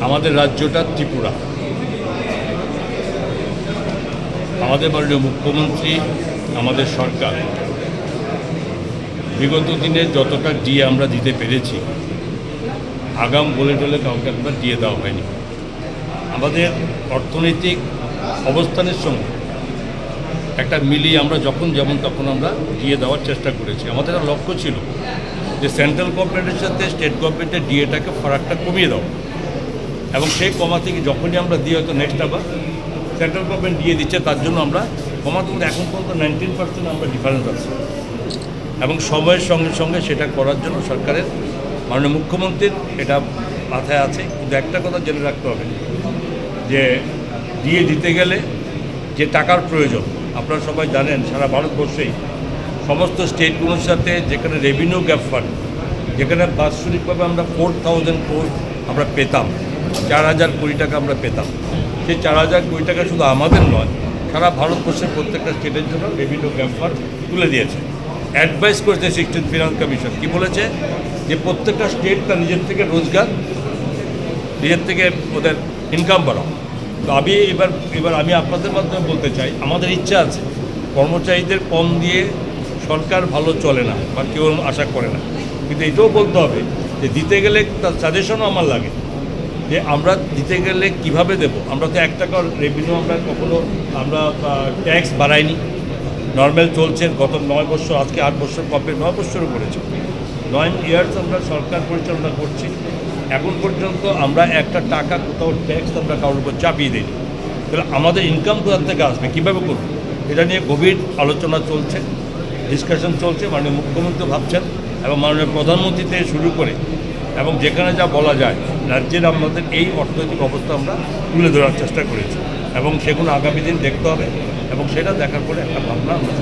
আমাদের রাজ্যটা ত্রিপুরা। আমাদের মাননীয় মুখ্যমন্ত্রী, আমাদের সরকার বিগত দিনে যতটা ডিএ আমরা দিতে পেরেছি, আগাম বলে টলে কাউকে একবার দিয়ে দেওয়া হয়নি। আমাদের অর্থনৈতিক অবস্থানের সঙ্গে একটা মিলিয়ে আমরা যখন যেমন তখন আমরা দিয়ে দেওয়ার চেষ্টা করেছি। আমাদের লক্ষ্য ছিল যে সেন্ট্রাল গভর্নমেন্টের সাথে স্টেট গভর্নমেন্টের ডিএটাকে ফারাকটা কমিয়ে দেওয়া, এবং সেই কমা থেকে যখনই আমরা দিয়ে হয়তো নেক্সট আবার সেন্ট্রাল গভর্নমেন্ট দিয়ে দিচ্ছে, তার জন্য আমরা কমাতে এখন পর্যন্ত 19% আমরা ডিফারেন্স আছে, এবং সময়ের সঙ্গে সঙ্গে সেটা করার জন্য সরকারের মাননীয় মুখ্যমন্ত্রীর এটা মাথায় আছে। কিন্তু একটা কথা জেনে রাখতে হবে যে দিয়ে দিতে গেলে যে টাকার প্রয়োজন, আপনারা সবাই জানেন সারা ভারতবর্ষেই সমস্ত স্টেটগুলোর সাথে যেখানে রেভিনিউ গ্যাপ ফান্ড, যেখানে বাৎসরিকভাবে আমরা 4,000 crore আমরা পেতাম, 4,000 কোটি টাকা আমরা পেতাম, সেই 4,000 কোটি টাকা শুধু আমাদের নয়, সারা ভারতবর্ষের প্রত্যেকটা স্টেটের জন্য রেভিনিউ গ্যাপ ফান্ড তুলে দিয়েছে। অ্যাডভাইস করেছে 16th ফিনান্স কমিশন, কি বলেছে যে প্রত্যেকটা স্টেট তার নিজের থেকে রোজগার, নিজের থেকে ওদের ইনকাম বাড়াও। তো আমি এবার আমি আপনাদের মাধ্যমে বলতে চাই, আমাদের ইচ্ছা আছে কর্মচারীদের কম দিয়ে সরকার ভালো চলে না বা কেউ আশা করে না, কিন্তু এটাও বলতে হবে যে দিতে গেলে তার সাজেশনও আমার লাগে যে আমরা দিতে গেলে কিভাবে দেব। আমরা তো 1 টাকার রেভিনিউ আমরা কখনো আমরা ট্যাক্স বাড়াইনি, নর্মাল চলছে। গত 9 বছর, আজকে 8 বছর কমপ্লিট, 9 বছরও করেছে, 9 ইয়ার্স আমরা সরকার পরিচালনা করছি। এখন পর্যন্ত আমরা একটা টাকা কোথাও ট্যাক্স আমরা কারোর উপর চাপিয়ে দিইনি। তাহলে আমাদের ইনকাম কোথার থেকে আসবে, কীভাবে করব, এটা নিয়ে গভীর আলোচনা চলছে, ডিসকাশন চলছে। মাননীয় মুখ্যমন্ত্রী ভাবছেন এবং মাননীয় প্রধানমন্ত্রী থেকে শুরু করে এবং যেখানে যা বলা যায় রাজ্যের আমাদের এই অর্থনৈতিক অবস্থা আমরা তুলে ধরার চেষ্টা করেছি, এবং সেগুলো আগামী দিন দেখতে হবে, এবং সেটা দেখার পরে একটা ভাবনা আমরা